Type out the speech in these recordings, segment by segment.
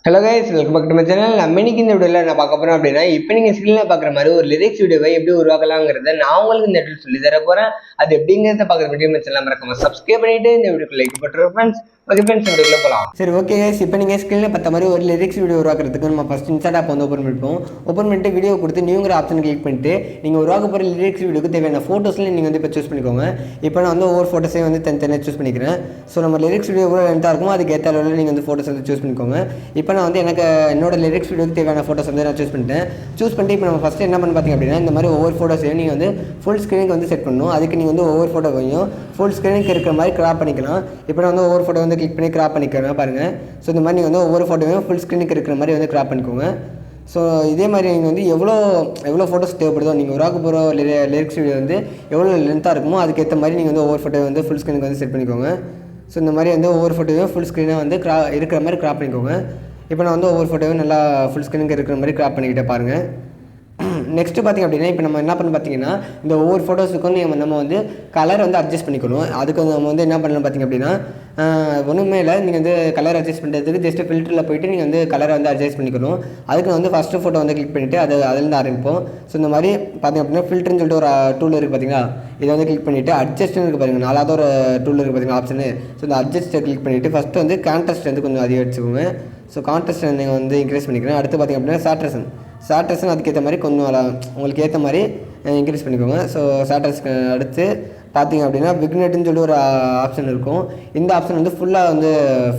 Hello guys, welcome back to my channel. நம்ம இன்னைக்கு இந்த வீடியோவில் என்ன பார்க்க போகிறோம் அப்படின்னா, இப்போ நீங்கள் ஸ்க்ரீனில் பார்க்குற மாதிரி ஒரு லிரிக்ஸ் வீடியோவை எப்படி உருவாக்கலாங்கிறத நான் உங்களுக்கு இந்த வீடியோ சொல்லி தர போகிறேன். அது எப்படிங்கிறத பார்க்குற வீடியோ சேனல் மறக்காம சப்ஸ்கிரைப் பண்ணிட்டு இந்த வீடியோக்கு லைக் போட்டுருவோம் ஃப்ரெண்ட்ஸ். ஓகே ஃப்ரெண்ட்ஸ், வீடியோக்குள்ள போகலாம். சரி, ஓகே கைஸ், இப்போ நீங்கள் ஸ்க்ரீனில் பார்த்த மாதிரி ஒரு லிரிக்ஸ் வீடியோ உருவாக்குறதுக்கு நம்ம ஃபஸ்ட் இன்ஸ்டாட் ஆப் வந்து ஓப்பன் பண்ணிப்போம். ஓப்பன் பண்ணிட்டு வீடியோ கொடுத்து நியூங்கிற ஆப்ஷன் கிளிக் பண்ணிட்டு நீங்கள் உருவாக்க போகிற லிரிக்ஸ் வீடியோக்கு தேவையான ஃபோட்டோஸ்லாம் நீங்கள் வந்து இப்போ சூஸ் பண்ணிக்கோங்க. இப்போ நான் வந்து ஒவ்வொரு ஃபோட்டோஸையும் வந்து தனித்தனியாக சூஸ் பண்ணிக்கிறேன். ஸோ நம்ம லிரிக்ஸ் வீடியோ எவ்வளோ லென்த்தாக இருக்குமோ அதுக்கு ஏற்ற அளவில் நீங்கள் வந்து ஃபோட்டோஸ் வந்து சூஸ் பண்ணிக்கோங்க. இப்போ நான் வந்து எனக்கு என்னோட லிரிக்ஸ் வீடியோக்கு தேவையான ஃபோட்டோஸ் வந்து நான் சூஸ் பண்ணிட்டு இப்போ நம்ம ஃபஸ்ட்டு என்ன பண்ணி பார்த்தீங்க அப்படின்னா, இந்த மாதிரி ஒவ்வொரு ஃபோட்டோஸையும் நீங்கள் வந்து ஃபுல் ஸ்க்ரீனுக்கு வந்து செட் பண்ணணும். அதுக்கு நீங்கள் வந்து ஒவ்வொரு ஃபோட்டோவையும் ஃபுல் ஸ்க்ரீனுக்கு இருக்கிற மாதிரி கிராப் பண்ணிக்கலாம். இப்போ நான் வந்து ஒவ்வொரு ஃபோட்டோ வந்து கிளிக் பண்ணி கிராப் பண்ணிக்கிறேன் பாருங்கள். ஸோ இந்த மாதிரி நீங்கள் வந்து ஒவ்வொரு ஃபோட்டோவையும் ஃபுல் ஸ்க்ரீனுக்கு இருக்கிற மாதிரி வந்து கிராப் பண்ணிக்கோங்க. ஸோ இதே மாதிரி நீங்கள் வந்து எவ்வளோ ஃபோட்டோஸ் தேவைப்படுதோ, நீங்கள் உருவாக்க போகிற லிரிக்ஸ் வீடியோ வந்து எவ்வளோ லென்த்தாக இருக்குமோ அதுக்கேற்ற மாதிரி நீங்கள் வந்து ஒவ்வொரு ஃபோட்டோ வந்து ஃபுல் ஸ்க்ரீனுக்கு வந்து செட் பண்ணிக்கோங்க. ஸோ இந்த மாதிரி வந்து ஒவ்வொரு ஃபோட்டோவையும் ஃபுல் ஸ்க்ரீனாக வந்து இருக்கிற மாதிரி கிராப் பண்ணிக்கோங்க. இப்போ நான் வந்து ஒவ்வொரு ஃபோட்டோவும் நல்லா ஃபுல் ஸ்க்ரீனுக்கு இருக்கிற மாதிரி கிராப் பண்ணிக்கிட்டே பாருங்கள். நெக்ஸ்ட்டு பார்த்திங்க அப்படின்னா, இப்போ நம்ம என்ன பண்ண பார்த்தீங்கன்னா, இந்த ஒவ்வொரு ஃபோட்டோஸுக்கும் நம்ம வந்து கலர் வந்து அட்ஜஸ்ட் பண்ணிக்கணும். அதுக்கு நம்ம வந்து என்ன பண்ணலாம் பார்த்திங்க அப்படின்னா, ஒன்றுமே இல்லை, நீங்கள் வந்து கலர் அட்ஜஸ்ட் பண்ணுறதுக்கு ஜஸ்ட்டு ஃபில்டரில் போய்ட்டு நீங்கள் வந்து கலரை வந்து அட்ஜஸ்ட் பண்ணிக்கணும். அதுக்கு நான் வந்து ஃபஸ்ட்டு ஃபோட்டோ வந்து கிளிக் பண்ணிவிட்டு அதுலேருந்து ஆரம்பிப்போம். ஸோ இந்த மாதிரி பார்த்திங்க அப்படின்னா, ஃபில்டர்னு சொல்லிட்டு ஒரு டூல் இருக்குது பார்த்தீங்களா, இதை வந்து கிளிக் பண்ணிவிட்டு அட்ஜஸ்ட்னு இருக்குது பாருங்கள், நாலாவது ஒரு டூல் இருக்குது பார்த்தீங்களா ஆப்ஷனு. ஸோ இந்த அட்ஜஸ்ட்டை கிளிக் பண்ணிவிட்டு ஃபஸ்ட்டு வந்து கான்ட்ராஸ்ட் வந்து கொஞ்சம் அதிகம் வச்சுக்கோங்க. ஸோ கான்ட்ராஸ்ட் நீங்கள் வந்து இன்க்ரீஸ் பண்ணிக்கிறேன். அடுத்து பார்த்திங்க அப்படின்னா சேட்ரஸன் அதுக்கேற்ற மாதிரி கொஞ்சம் உங்களுக்கு ஏற்ற மாதிரி இன்க்ரீஸ் பண்ணிக்கோங்க. ஸோ சேட்ரஸ்க்கு அடுத்து பார்த்திங்க அப்படின்னா விக்னெட்டுன்னு சொல்லி ஒரு ஆப்ஷன் இருக்கும். இந்த ஆப்ஷன் வந்து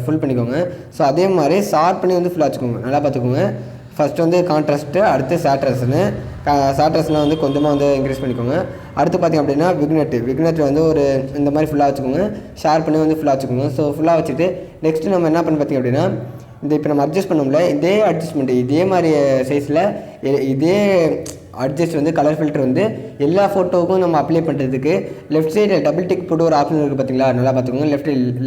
ஃபுல் பண்ணிக்கோங்க. ஸோ அதே மாதிரி ஷார்ட் பண்ணி வந்து ஃபுல்லாக வச்சுக்கோங்க. நல்லா பார்த்துக்கோங்க. ஃபஸ்ட்டு வந்து கான்ட்ராஸ்ட்டு, அடுத்து சேட்ரஸ்னால் வந்து கொஞ்சமாக வந்து இன்க்ரீஸ் பண்ணிக்கோங்க. அடுத்து பார்த்திங்க அப்படின்னா விக்னெட் வந்து ஒரு இந்த மாதிரி ஃபுல்லாக வச்சுக்கோங்க. ஷேர் பண்ணி வந்து ஃபுல்லாக வச்சுக்கோங்க. ஸோ ஃபுல்லாக வச்சுட்டு நெக்ஸ்ட்டு நம்ம என்ன பண்ண பார்த்திங்க அப்படின்னா, இப்போ நம்ம அட்ஜஸ்ட் பண்ணோம்ல, இதே அட்ஜஸ்ட்மெண்ட்டு இதே மாதிரி சைஸில் இதே அட்ஜஸ்ட் வந்து கலர் ஃபில்டர் வந்து எல்லா ஃபோட்டோவுக்கும் நம்ம அப்ளை பண்ணுறதுக்கு லெஃப்ட் சைடில் டபுள் டிக் போட்டு ஒரு ஆப்ஷன் இருக்குது பார்த்தீங்களா, நல்லா பார்த்துக்கோங்க.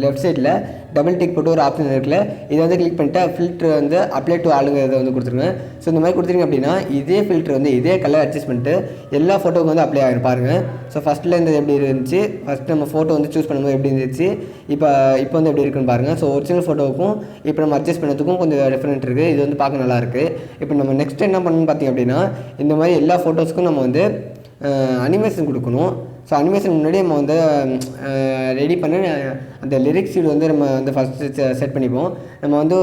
லெஃப்ட் சைடில் டபுள் டிக் போட்டு ஒரு ஆப்ஷன் இருக்குல்ல, இதை வந்து கிளிக் பண்ணிட்டு ஃபில்ட்ரு வந்து அப்ளை டு ஆளுங்கிறத வந்து கொடுத்துருங்க. ஸோ இந்த மாதிரி கொடுத்துருங்க அப்படின்னா இதே ஃபில்ட்ரு வந்து இதே கலர் அட்ஜஸ்ட்மெண்ட்டு எல்லா ஃபோட்டோவுக்கும் வந்து அப்ளை ஆகிடும் பாருங்கள். ஸோ ஃபஸ்ட்டில் இருந்தது எப்படி இருந்துச்சு, ஃபஸ்ட்டு நம்ம ஃபோட்டோ வந்து சூஸ் பண்ணும்போது எப்படி இருந்துச்சு, இப்போ வந்து எப்படி இருக்குன்னு பாருங்கள். ஸோ ஒரிஜினல் ஃபோட்டோவுக்கும் இப்போ நம்ம அட்ஜஸ்ட் பண்ணதுக்கும் கொஞ்சம் டிஃப்ரெண்ட் இருக்குது. இது வந்து பார்க்க நல்லாயிருக்கு. இப்போ நம்ம நெக்ஸ்ட் என்ன பண்ணணும்னு பார்த்திங்க அப்படின்னா, இந்த மாதிரி எல்லா ஃபோட்டோஸ்க்கும் நம்ம வந்து அனிமேஷன் கொடுக்கணும். ஸோ அனிமேஷன் முன்னாடி நம்ம வந்து ரெடி பண்ணி அந்த லிரிக்ஸ் வீடியோ வந்து நம்ம வந்து ஃபஸ்ட்டு செட் பண்ணிப்போம். நம்ம வந்து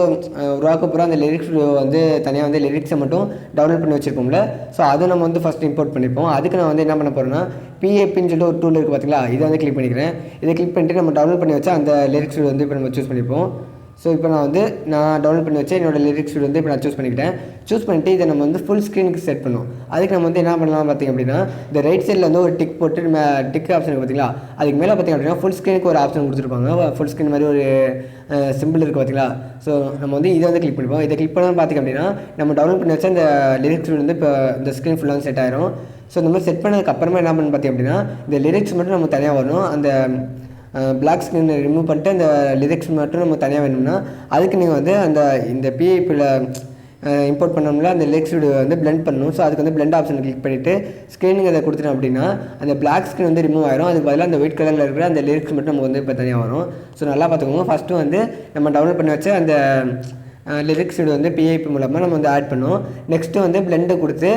உருவாக்க போகிற அந்த லிரிக்ஸ் வீடியோ வந்து தனியாக வந்து லிரிக்ஸை மட்டும் டவுன்லோட் பண்ணி வச்சுருப்போம்ல. ஸோ அதை நம்ம வந்து ஃபஸ்ட்டு இம்போர்ட் பண்ணிப்போம். அதுக்கு நான் வந்து என்ன பண்ண போகிறேன்னா, பிஏபின்னு சொல்லிட்டு ஒரு டூல் இருக்குது பார்த்தீங்களா, இதை வந்து கிளிக் பண்ணிக்கிறேன். இதை கிளிக் பண்ணிட்டு நம்ம டவுன்லோட் பண்ணி வச்சா அந்த லிரிக்ஸ் வீடியோ வந்து இப்போ நம்ம சூஸ் பண்ணிப்போம். ஸோ இப்போ நான் டவுன்லோட் பண்ணி வச்சேன் என்னோடய லிரிக்ஸ் வீடியோ வந்து இப்போ நான் சூஸ் பண்ணிவிட்டு இதை நம்ம வந்து ஃபுல் ஸ்க்ரீனுக்கு செட் பண்ணோம். அதுக்கு நம்ம வந்து என்ன பண்ணலாம் பார்த்திங்க அப்படின்னா, இந்த ரைட் சைடில் வந்து ஒரு டிக் போட்டு நம்ம டிக் ஆப்ஷன் பார்த்தீங்களா, அதுக்கு மேலே பார்த்திங்க அப்படின்னா ஃபுல் ஸ்க்ரீனுக்கு ஒரு ஆப்ஷன் கொடுத்துருப்பாங்க. ஃபுல் ஸ்க்ரீன் மாதிரி ஒரு சிம்பிள் இருக்குது பார்த்தீங்களா. ஸோ நம்ம வந்து இதை வந்து கிளிக் பண்ணிப்போம். இதை கிளிக் பண்ணால் பார்த்திங்க அப்படின்னா நம்ம டவுன்லோட் பண்ணி வச்சா இந்த லிரிக்ஸ் வீடியோ வந்து இப்போ இந்த ஸ்க்ரீன் ஃபுல்லாக செட் ஆயிரும். ஸோ இந்த மாதிரி செட் பண்ணதுக்கு அப்புறமா என்ன பண்ணு பார்த்திங்க அப்படின்னா, இந்த லிரிக்ஸ் மட்டும் நம்ம தனியாக வரணும். அந்த பிளாக் ஸ்க்ரீனை ரிமூவ் பண்ணிட்டு அந்த லிரிக்ஸ் மட்டும் நம்ம தனியாக வேணும்னா அதுக்கு நீங்கள் வந்து இந்த பிஐபியில் இம்போர்ட் பண்ணோம்ல அந்த லிரிக்ஸ் வீடியோ வந்து பிளெண்ட் பண்ணணும். ஸோ அதுக்கு வந்து பிளெண்ட் ஆப்ஷன் கிளிக் பண்ணிவிட்டு ஸ்க்ரீனிங் அதை கொடுத்துட்டோம் அப்படின்னா அந்த பிளாக் ஸ்க்ரீன் வந்து ரிமூவ் ஆயிரும். அதுக்கு பதிலாக அந்த ஒயிட் கலரில் இருக்கிற அந்த லிரிக்ஸ் மட்டும் நமக்கு வந்து இப்போ தனியாக வரும். ஸோ நல்லா பார்த்துக்கோங்க. ஃபஸ்ட்டு வந்து நம்ம டவுன்லோட் பண்ணி வச்ச அந்த லிரிக்ஸ் வீடியோ வந்து பிஐபி மூலமாக நம்ம வந்து ஆட் பண்ணுவோம். நெக்ஸ்ட்டு வந்து பிளெண்டை கொடுத்து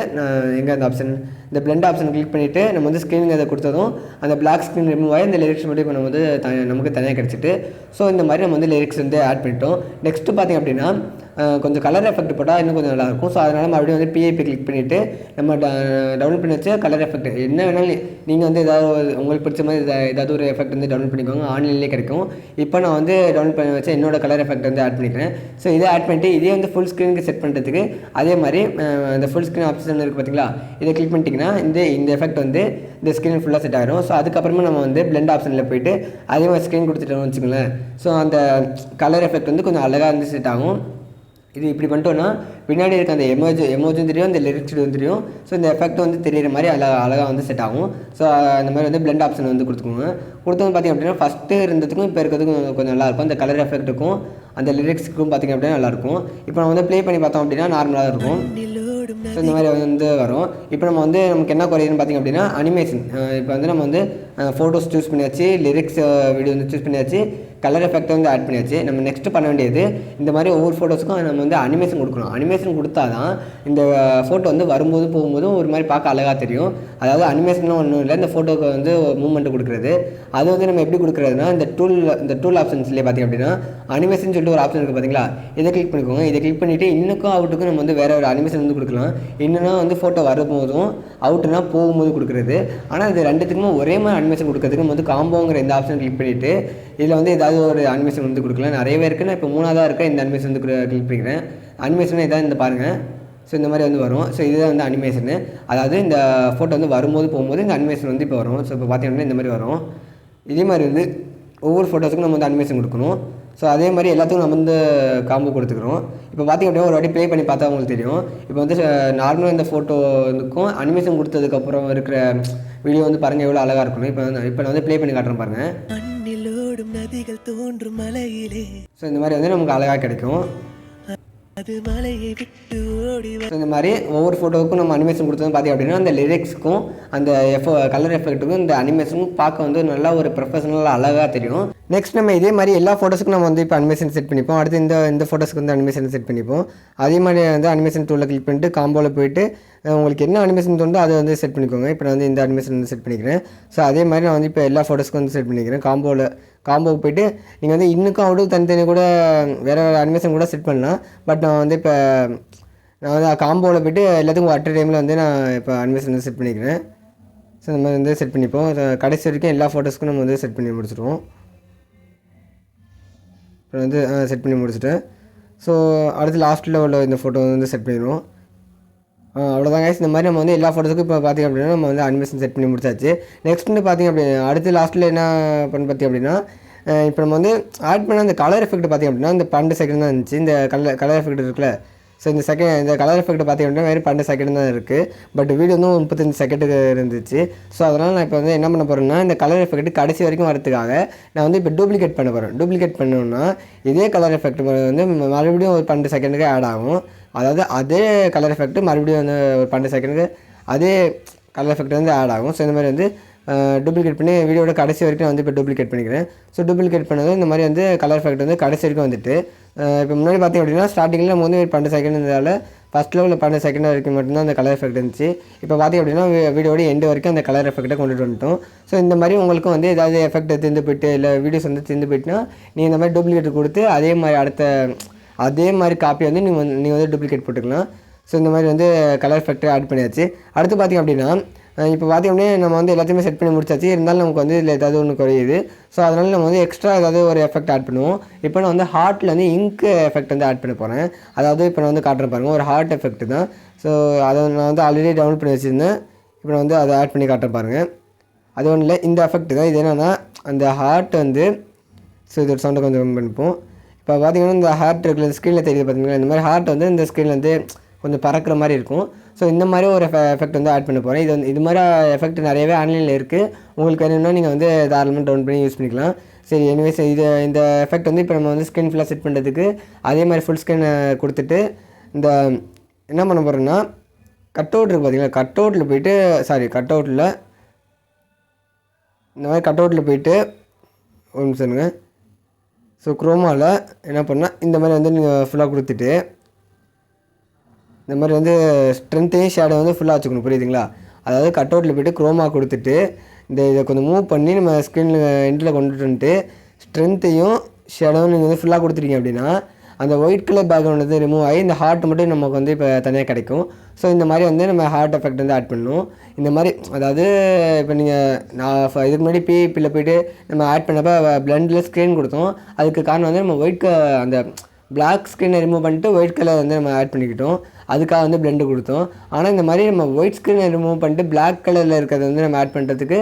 எங்கே அந்த ஆப்ஷன் இந்த பிளெண்ட் ஆப்ஷன் கிளிக் பண்ணிவிட்டு நம்ம வந்து ஸ்க்ரீனிங் அதை கொடுத்ததும் அந்த பிளாக் ஸ்க்ரீன் ரிமூவ் ஆகி இந்த லிரிக்ஸ் மட்டும் இப்போ நம்ம வந்து நமக்கு தனியாக கிடச்சிட்டு. ஸோ இந்த மாதிரி நம்ம வந்து லிரிக்ஸ் வந்து ஆட் பண்ணிட்டோம். நெக்ஸ்ட்டு பார்த்திங்க அப்படின்னா கொஞ்சம் கலர் எஃபெக்ட் போட்டால் இன்னும் கொஞ்சம் நல்லாயிருக்கும். ஸோ அதனால் மறுபடியும் வந்து பிஐபி கிளிக் பண்ணிவிட்டு நம்ம டவுன்லோட் பண்ணி வச்ச கலர் எஃபெக்ட் என்ன வேணாலும் நீங்கள் வந்து உங்களுக்கு பிடிச்ச மாதிரி ஏதாவது ஒரு எஃபெக்ட் வந்து டவுன்லோட் பண்ணிக்கோங்க. ஆன்லைன்லேயே கிடைக்கும். இப்போ நான் வந்து டவுன்லோட் பண்ணி வச்ச என்னோட கலர் எஃபெக்ட் வந்து ஆட் பண்ணிக்கிறேன். ஸோ இதை ஆட் பண்ணிட்டு இதே வந்து ஃபுல் ஸ்க்ரீனுக்கு செட் பண்ணுறதுக்கு அதே மாதிரி இந்த ஃபுல் ஸ்க்ரீன் ஆப்ஷன் இருக்குது பார்த்தீங்களா, இதை கிளிக் பண்ணிட்டீங்கன்னா இந்த எஃபெக்ட் வந்து இந்த ஸ்க்ரீன் ஃபுல்லாக செட் ஆகிடும். ஸோ அதுக்கப்புறமா நம்ம வந்து பிளெண்ட் ஆப்ஷனில் போய்ட்டு அதே மாதிரி ஸ்க்ரீன் கொடுத்துட்டோம்னு வச்சுக்கோங்களேன். ஸோ அந்த கலர் எஃபெக்ட் வந்து கொஞ்சம் அழகாக வந்து செட் ஆகும். இது இப்படி பண்ணிட்டோன்னா பின்னாடி இருக்க அந்த எமோஜும் தெரியும், அந்த லிரிக்ஸ் தெரியும். ஸோ இந்த எஃபெக்ட் வந்து தெரியிற மாதிரி அழகாக வந்து செட் ஆகும். ஸோ அந்த மாதிரி வந்து பிளெண்ட் ஆப்ஷன் வந்து கொடுத்துக்கோங்க. பார்த்திங்க அப்படின்னா ஃபஸ்ட்டு இருந்ததுக்கும் இப்போ இருக்கிறதுக்கும் கொஞ்சம் நல்லாயிருக்கும். அந்த கலர் எஃபெக்ட்டுக்கும் அந்த லிரிக்ஸுக்கும் பார்த்திங்க அப்படின்னா நல்லாயிருக்கும். இப்போ நம்ம வந்து ப்ளே பண்ணி பார்த்தோம் அப்படின்னா நார்மலாக இருக்கும். ஸோ இந்த மாதிரி வந்து வரும். இப்போ நமக்கு என்ன குறையுதுன்னு பார்த்திங்க அப்படின்னா அனிமேஷன். இப்போ வந்து நம்ம வந்து ஃபோட்டோஸ் சூஸ் பண்ணியாச்சு, லிரிக்ஸ் வீடியோ வந்து சூஸ் பண்ணியாச்சு, கலர் எஃபெக்ட் வந்து ஆட் பண்ணியாச்சு. நம்ம நெக்ஸ்ட் பண்ண வேண்டியது இந்த மாதிரி ஒவ்வொரு ஃபோட்டோஸுக்கும் நம்ம வந்து அனிமேஷன் கொடுக்கணும். அனிமேஷன் கொடுத்தா தான் இந்த ஃபோட்டோ வந்து வரும்போது போகும்போதும் ஒரு மாதிரி பார்க்க அழகாக தெரியும். அதாவது அனிமேஷன்லாம் ஒன்றும் இல்லை, இந்த ஃபோட்டோக்கு வந்து மூவ்மெண்ட் கொடுக்குறது. அது வந்து நம்ம எப்படி கொடுக்குறதுனா இந்த டூல் ஆப்ஷன்ஸ்லேயே பார்த்திங்க அப்படின்னா அனிமேஷன் சொல்லிட்டு ஒரு ஆப்ஷன் இருக்குது பார்த்தீங்களா, இதை கிளிக் பண்ணிக்கோங்க. இதை கிளிக் பண்ணிவிட்டு இன்னுக்கும் அவுட்டுக்கும் நம்ம வந்து வேறு ஒரு அனிமேஷன் வந்து கொடுக்கலாம். இன்னுன்னா வந்து ஃபோட்டோ வரும்போதும் அவுட்டுனா போகும்போது கொடுக்குறது. ஆனால் இது ரெண்டுத்துக்குமே ஒரே மாதிரி அனிமேஷன் கொடுக்கறதுக்கு நம்ம வந்து காம்போங்கிற இந்த ஆப்ஷன் கிளிக் பண்ணிவிட்டு இதில் வந்து ஏதாவது ஒரு அனிமேஷன் வந்து கொடுக்கலாம். நிறையவே இருக்குது. நான் இப்போ 3ஆவதாக இருக்க இந்த அனிமேஷன் வந்து கிளிக் பண்ணிக்கிறேன். அனிமேஷன் இதான் இந்த பாருங்கள். ஸோ இந்த மாதிரி வந்து வரும். ஸோ இதுதான் வந்து அனிமேஷனு. அதாவது இந்த ஃபோட்டோ வந்து வரும்போது போகும்போது இந்த அனிமேஷன் வந்து இப்போ வரும். ஸோ இப்போ பார்த்தீங்கன்னா இந்த மாதிரி வரும். இதே மாதிரி வந்து ஒவ்வொரு ஃபோட்டோஸுக்கும் நம்ம வந்து அனிமேஷன் கொடுக்கணும். ஸோ அதே மாதிரி எல்லாத்துக்கும் நம்ம வந்து காம்போ கொடுத்துக்கிறோம். இப்போ பார்த்திங்க அப்படின்னா ஒரு வாட்டி ப்ளே பண்ணி பார்த்தா உங்களுக்கு தெரியும். இப்போ வந்து நார்மலாக இந்த ஃபோட்டோவுக்கும் அனிமேஷன் கொடுத்ததுக்கப்புறம் இருக்கிற வீடியோ வந்து பாருங்கள் எவ்வளோ அழகாக இருக்கணும். இப்போ நான் வந்து ப்ளே பண்ணி காட்டுறேன் பாருங்கள். நதிகள் தோன்றும் மலையிலே. ஸோ இந்த மாதிரி வந்து நமக்கு அழகாக கிடைக்கும். அது மலையை விட்டு ஓடி. இந்த மாதிரி ஒவ்வொரு ஃபோட்டோவுக்கும் நம்ம அனிமேஷன் கொடுத்தது பார்த்திங்க அப்படின்னா அந்த லிரிக்ஸுக்கும் அந்த கலர் எஃபெக்ட்டுக்கும் இந்த அனிமேஷனும் பார்க்க வந்து நல்லா ஒரு ப்ரொஃபஷனலாக அழகாக தெரியும். நெக்ஸ்ட் நம்ம இதே மாதிரி எல்லா ஃபோட்டோஸுக்கும் நம்ம வந்து இப்போ அனிமேஷன் செட் பண்ணிப்போம். அடுத்து இந்த ஃபோட்டோஸ்க்கு வந்து அனிமேஷன் செட் பண்ணிப்போம். அதே மாதிரி வந்து அனிமேஷன் டூலில் கிளிக் பண்ணிட்டு காம்போவில் போயிட்டு உங்களுக்கு என்ன அனிமேஷன் தோணுதோ அதை வந்து செட் பண்ணிக்கோங்க. இப்போ நான் வந்து இந்த அனிமேஷன் வந்து செட் பண்ணிக்கிறேன். ஸோ அதே மாதிரி நான் வந்து இப்போ எல்லா ஃபோட்டோஸ்க்கும் வந்து செட் பண்ணிக்கிறேன். காம்போவுக்கு போய்ட்டு நீங்கள் வந்து இன்னுக்கும் அவுட்டு தனித்தனி கூட வேறு அனிமேஷன் கூட செட் பண்ணலாம். பட் நான் வந்து காம்போவில் போய்ட்டு எல்லாத்துக்கும் அட் டைமில் வந்து நான் இப்போ அனிமேஷன் வந்து செட் பண்ணிக்கிறேன். ஸோ இந்த மாதிரி வந்து செட் பண்ணிப்போம். கடைசி வரைக்கும் எல்லா ஃபோட்டோஸ்க்கும் நம்ம வந்து செட் பண்ணி முடிச்சிடுவோம். இப்போ வந்து செட் பண்ணி முடிச்சுட்டேன். ஸோ அடுத்து லாஸ்ட்டில் உள்ள இந்த ஃபோட்டோ வந்து செட் பண்ணிடுவோம். அவ்வளோதான் கைஸ். இந்த மாதிரி நம்ம வந்து எல்லா ஃபோட்டோஸுக்கும் இப்போ பார்த்திங்க அப்படின்னா நம்ம வந்து அனிமேஷன் செட் பண்ணி முடிச்சாச்சு. நெக்ஸ்ட் வந்து பார்த்திங்க அப்படின்னா அடுத்து லாஸ்ட்டில் என்ன பண்ணி பார்த்திங்க அப்படின்னா இப்போ நம்ம வந்து ஆட் பண்ண அந்த கலர் எஃபெக்ட் பார்த்திங்க அப்படின்னா இந்த 12 செகண்ட் தான் இருந்துச்சு. இந்த கலர் எஃபெக்ட் இருக்குல்ல, ஸோ இந்த கலர் எஃபெக்ட் பார்த்திங்க அப்படின்னா வேறு 12 செகண்ட் தான் இருக்குது. பட் வீடியோ வந்து 35 செகண்டுக்கு இருந்துச்சு. ஸோ அதனால் நான் இப்போ வந்து என்ன பண்ண போகிறேன்னா இந்த கலர் எஃபெக்ட் கடைசி வரைக்கும் வரதுக்காக நான் வந்து இப்போ டூப்ளிகேட் பண்ண போகிறேன். டூப்ளிகேட் பண்ணோன்னா இதே கலர் எஃபெக்ட் வந்து மறுபடியும் ஒரு 12 செகண்டுக்கு ஆட் ஆகும். அதாவது அதே கலர் எஃபெக்ட் மறுபடியும் வந்து ஒரு 12 செகண்டுக்கு அதே கலர் எஃபெக்ட் வந்து ஆட் ஆகும். ஸோ இந்த மாதிரி வந்து டூப்ளிகேட் பண்ணி வீடியோட கடைசி வரைக்கும் வந்து இப்போ டூப்ளிகேட் பண்ணிக்கிறேன். ஸோ டூப்ளிகேட் பண்ணது இந்த மாதிரி வந்து கலர் எஃபெக்ட் வந்து கடைசி வரைக்கும் வந்துட்டு இப்போ முன்னாடி பார்த்திங்க அப்படின்னா ஸ்டார்டிங்கில் நம்ம வந்து 12 செகண்ட் இருந்ததால் ஃபஸ்ட் லெவலில் 12 செகண்ட் வரைக்கும் மட்டும்தான் அந்த கலர் எஃபெக்ட் இருந்துச்சு. இப்போ பார்த்திங்க அப்படின்னா வீடியோட எண்டு வரைக்கும் அந்த கலர் எஃபெக்ட்டை கொண்டுட்டு வந்துட்டோம். ஸோ இந்த மாதிரி உங்களுக்கும் வந்து ஏதாவது எஃபெக்ட் திருந்து போயிட்டு இல்லை வீடியோஸ் வந்து திருந்து போயிட்டுனா நீங்கள் இந்த மாதிரி டூப்ளிகேட் கொடுத்து அதே மாதிரி காப்பி வந்து நீங்கள் வந்து டூப்ளிகேட் போட்டுக்கலாம். ஸோ இந்த மாதிரி வந்து கலர் எஃபெக்ட் ஆட் பண்ணியாச்சு. அடுத்து பார்த்திங்க அப்படின்னா இப்போ பார்த்திங்க அப்படின்னா நம்ம வந்து எல்லாத்தையுமே செட் பண்ணி முடிச்சாச்சு. இருந்தாலும் நமக்கு வந்து இதில் ஏதாவது ஒன்று குறையுது. ஸோ அதனால் நம்ம வந்து எக்ஸ்ட்ரா ஏதாவது ஒரு எஃபெக்ட் ஆட் பண்ணுவோம். இப்போ நான் வந்து ஹார்ட்டில் வந்து இங்க் எஃபெக்ட் வந்து ஆட் பண்ண போகிறேன். அதாவது இப்போ நான் வந்து காட்டுறேன் பாருங்கள், ஒரு ஹார்ட் எஃபெக்ட் தான். ஸோ அதை நான் வந்து ஆல்ரெடி டவுன்லோட் பண்ணி வச்சுருந்தேன். இப்போ நான் வந்து அதை ஆட் பண்ணி காட்டுறேன் பாருங்கள். அது ஒன்றும் இல்லை, இந்த எஃபெக்ட் தான். இது என்னென்னா அந்த ஹார்ட் வந்து ஸோ இதோட சவுண்டை கொஞ்சம் கம்மி பண்ணிப்போம். இப்போ பார்த்திங்கன்னா இந்த ஹார்ட் இருக்கிற ஸ்க்ரீனில் தெரியுது பார்த்திங்கன்னா, இந்த மாதிரி ஹார்ட் வந்து இந்த ஸ்க்ரீனில் வந்து கொஞ்சம் பறக்கிற மாதிரி இருக்கும். ஸோ இந்த மாதிரி ஒரு எஃபெக்ட் வந்து ஆட் பண்ண போகிறேன். இது மாதிரி எஃபெக்ட் நிறையவே ஆன்லைனில் இருக்குது. உங்களுக்கு வேணும்னா நீங்கள் வந்து தாராளமாக டவுன்லோட் பண்ணி யூஸ் பண்ணிக்கலாம். சரி, எனிவேஸ் இந்த எஃபெக்ட் வந்து இப்போ நம்ம வந்து ஸ்க்ரீன் ஃபுல்லாக செட் பண்ணுறதுக்கு அதே மாதிரி ஃபுல் ஸ்க்ரீன் கொடுத்துட்டு இந்த என்ன பண்ண போகிறோன்னா கட் அவுட் இருக்குது பார்த்திங்களா, கட் அவுட்டில் போயிட்டு ஒரு நிமிஷம்ங்க. ஸோ குரோமாவில் என்ன பண்ணால் இந்த மாதிரி வந்து நீங்கள் ஃபுல்லாக கொடுத்துட்டு இந்த மாதிரி வந்து ஸ்ட்ரென்த்தையும் ஷேடோ வந்து ஃபுல்லாக வச்சுக்கணும், புரியுதுங்களா? அதாவது கட் அவுட்டில் போய்ட்டு குரோமா கொடுத்துட்டு இதை கொஞ்சம் மூவ் பண்ணி நம்ம ஸ்க்ரீனில் எண்டில் கொண்டுட்டு வந்துட்டு ஸ்ட்ரென்த்தையும் ஷேடோவும் நீங்கள் வந்து ஃபுல்லாக கொடுத்துட்டீங்க அப்படின்னா அந்த ஒயிட் கலர் பேக்ரவுண்ட் வந்து ரிமூவ் ஆகி இந்த ஹார்ட் மட்டும் நமக்கு வந்து இப்போ தனியாக கிடைக்கும். ஸோ இந்த மாதிரி வந்து நம்ம ஹார்ட் எஃபெக்ட் வந்து ஆட் பண்ணணும். இந்த மாதிரி அதாவது இப்போ நான் இதுக்கு முன்னாடி பியில் போய்ட்டு நம்ம ஆட் பண்ணப்போ பிளண்டில் ஸ்க்ரீன் கொடுத்தோம். அதுக்கு காரணம் வந்து நம்ம அந்த பிளாக் ஸ்க்ரீனை ரிமூவ் பண்ணிட்டு ஒயிட் கலர் வந்து நம்ம ஆட் பண்ணிக்கிட்டோம். அதுக்காக வந்து பிளெண்டு கொடுத்தோம். ஆனால் இந்த மாதிரி நம்ம ஒயிட் ஸ்க்ரீனை ரிமூவ் பண்ணிட்டு பிளாக் கலரில் இருக்கிறத வந்து நம்ம ஆட் பண்ணுறதுக்கு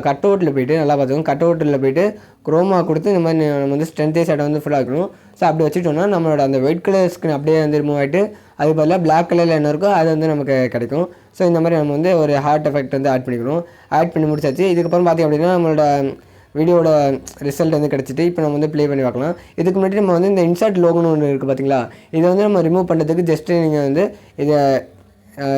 கட் அவுட்டில் போய்ட்டு நல்லா பார்த்துக்கோங்க, கட் அவுட்டில் போய்ட்டு குரோமா கொடுத்து இந்த மாதிரி நம்ம வந்து ஸ்ட்ரென்த்தே ஷேடை வந்து ஃபுல்லாக இருக்கணும். ஸோ அப்படி வச்சுட்டோம்னா நம்மளோட அந்த ஒயிட் கலர் ஸ்க்ரீன் அப்படியே வந்து ரிமூவ் ஆகிட்டு அது பதிலாக பிளாக் கலரில் என்ன இருக்கோ அது வந்து நமக்கு கிடைக்கும். ஸோ இந்த மாதிரி நம்ம வந்து ஒரு ஹார்ட் எஃபெக்ட் வந்து ஆட் பண்ணிக்கணும். ஆட் பண்ணி முடிச்சாச்சு. இதுக்கப்புறம் பார்த்திங்க அப்படின்னா நம்மளோட வீடியோட ரிசல்ட் வந்து கிடச்சிட்டு இப்போ நம்ம வந்து ப்ளே பண்ணி பார்க்கலாம். இதுக்கு முன்னாடி நம்ம வந்து இந்த இன்சர்ட் லோகோன்னு ஒன்று இருக்குது பார்த்திங்களா, இதை வந்து நம்ம ரிமூவ் பண்ணுறதுக்கு ஜஸ்ட்டு நீங்கள் வந்து இதை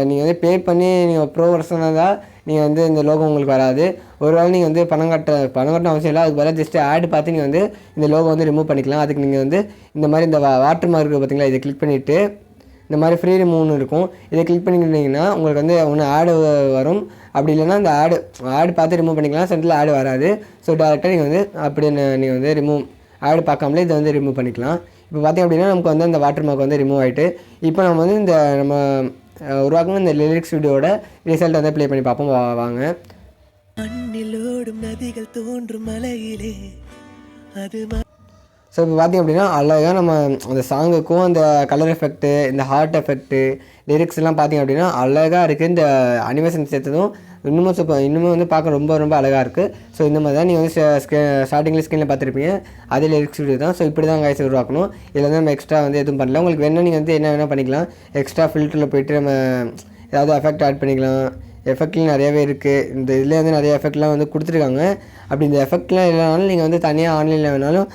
நீங்கள் வந்து பே பண்ணி நீங்கள் ப்ரோ வெர்ஷனாக இருந்தால் நீங்கள் வந்து இந்த லோகோ உங்களுக்கு வராது. ஒரு வேளை நீங்கள் வந்து பணம் கட்டணும் அவசியம் இல்லை. அதுக்கு பதிலாக ஜஸ்ட்டு ஆட் பார்த்து நீங்கள் வந்து இந்த லோகோ வந்து ரிமூவ் பண்ணிக்கலாம். அதுக்கு நீங்கள் வந்து இந்த மாதிரி இந்த வாட்டர் மார்க் பார்த்தீங்களா, இதை கிளிக் பண்ணிவிட்டு இந்த மாதிரி ஃப்ரீ ரிமூவ்னு இருக்கும். இதை கிளிக் பண்ணிக்கிட்டிங்கன்னா உங்களுக்கு வந்து ஒன்று ஆடு வரும். அப்படி இல்லைன்னா இந்த ஆடு பார்த்து ரிமூவ் பண்ணிக்கலாம். சென்டரில் ஆடு வராது. ஸோ டேரெக்டாக நீங்கள் வந்து அப்படி நீங்கள் வந்து ஆடு பார்க்காமலே இதை வந்து ரிமூவ் பண்ணிக்கலாம். இப்போ பார்த்திங்க அப்படின்னா நமக்கு வந்து அந்த வாட்டர் மார்க் வந்து ரிமூவ் ஆகிட்டு இப்போ நம்ம வந்து நம்ம உருவாக்குன இந்த லிரிக்ஸ் வீடியோட ரிசல்ட் வந்து ப்ளே பண்ணி பார்ப்போம். வாங்க. நதிகள் தோன்றும் மலையிலே அது. ஸோ இப்போ பார்த்திங்க அப்படின்னா அழகாக நம்ம அந்த சாங்குக்கும் அந்த கலர் எஃபெக்ட்டு, இந்த ஹார்ட் எஃபெக்ட்டு, லிரிக்ஸ்லாம் பார்த்திங்க அப்படின்னா அழகாக இருக்குது. இந்த அனிமேஷன் சேர்த்ததும் இன்னுமே வந்து பார்க்க ரொம்ப ரொம்ப அழகாக இருக்குது. ஸோ இந்த மாதிரி தான் நீங்கள் வந்து ஸ்டார்டிங்கில் ஸ்க்ரீனில் பார்த்துருப்பீங்க. அதே லிரிக்ஸ் வீடியோ தான். ஸோ இப்படி தான் கைஸ் உருவாக்கணும். இதில் வந்து நம்ம எக்ஸ்ட்ரா வந்து எதுவும் பண்ணல. உங்களுக்கு வேணால் நீங்கள் வந்து என்ன வேணால் பண்ணிக்கலாம். எக்ஸ்ட்ரா ஃபில்டரில் போய்ட்டு நம்ம ஏதாவது எஃபெக்ட் ஆட் பண்ணிக்கலாம். எஃபெக்ட்லாம் நிறையாவே இருக்குது. இந்த இதில் வந்து நிறைய எஃபெக்ட்லாம் வந்து கொடுத்துருக்காங்க. அப்படி இந்த எஃபெக்ட்லாம் இல்லைனாலும் நீங்கள் வந்து தனியாக ஆன்லைனில் வேணாலும்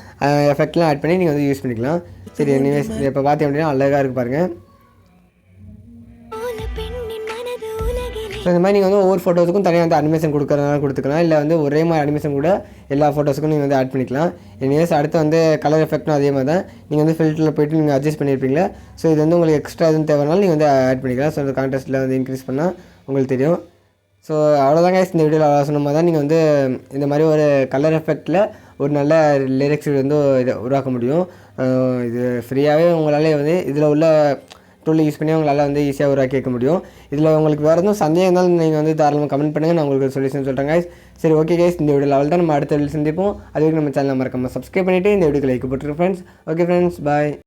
எஃபெக்ட்லாம் ஆட் பண்ணி நீங்கள் வந்து யூஸ் பண்ணிக்கலாம். சரி, எனிவேஸ் இப்போ பார்த்தீங்க அப்படின்னா அழகாக இருக்குது பாருங்கள். ஸோ இந்த மாதிரி நீங்கள் வந்து ஒவ்வொரு ஃபோட்டோஸுக்கும் தனியாக வந்து அனிமேஷன் கொடுக்குறதுனால கொடுத்துக்கலாம். இல்லை வந்து ஒரே மாதிரி அனிமேஷன் கூட எல்லா ஃபோட்டோஸுக்கும் நீங்கள் வந்து ஆட் பண்ணிக்கலாம். எனிவேஸ் அடுத்து வந்து கலர் எஃபெக்ட்டும் அதே மாதிரி தான். நீங்கள் வந்து ஃபில்டரில் போய்ட்டு நீங்கள் அட்ஜஸ்ட் பண்ணியிருப்பீங்களா. ஸோ இது வந்து உங்களுக்கு எக்ஸ்ட்ரா எதுவும் தேவைனாலும் நீங்கள் வந்து ஆட் பண்ணிக்கலாம். ஸோ அந்த கான்ட்ராஸ்ட்டில் வந்து இன்க்ரீஸ் பண்ணால் உங்களுக்கு தெரியும். ஸோ அவ்வளோதாங்க இந்த வீடியோவில் அவ்வளோ சொன்ன மாதிரி தான் நீங்கள் வந்து இந்த மாதிரி ஒரு கலர் எஃபெக்டில் ஒரு நல்ல லிரிக்ஸ் வந்து உருவாக்க முடியும். இது ஃப்ரீயாகவே உங்களால் வந்து இதில் உள்ள டூல் யூஸ் பண்ணி உங்களால் வந்து ஈஸியாக உருவாக்கி கேட்க முடியும். இதில் உங்களுக்கு வேறு எதுவும் சந்தேகம் இருந்தாலும் நீங்கள் வந்து தாராளமாக கமெண்ட் பண்ணுங்கள். நான் உங்களுக்கு சொல்யூஷன் சொல்கிறேன் கைஸ். சரி, ஓகே கைஸ், இந்த வீடியோவில் அவ்வளோ தான். நம்ம அடுத்த வீடியோ சந்திப்போம். அதுவரைக்கும் நம்ம சேனலை மறக்காமல் சப்ஸ்கிரைப் பண்ணிவிட்டு இந்த வீடியோக்கு லைக் போட்டுருக்கோம் ஃப்ரெண்ட்ஸ். ஓகே ஃப்ரெண்ட்ஸ், பாய்.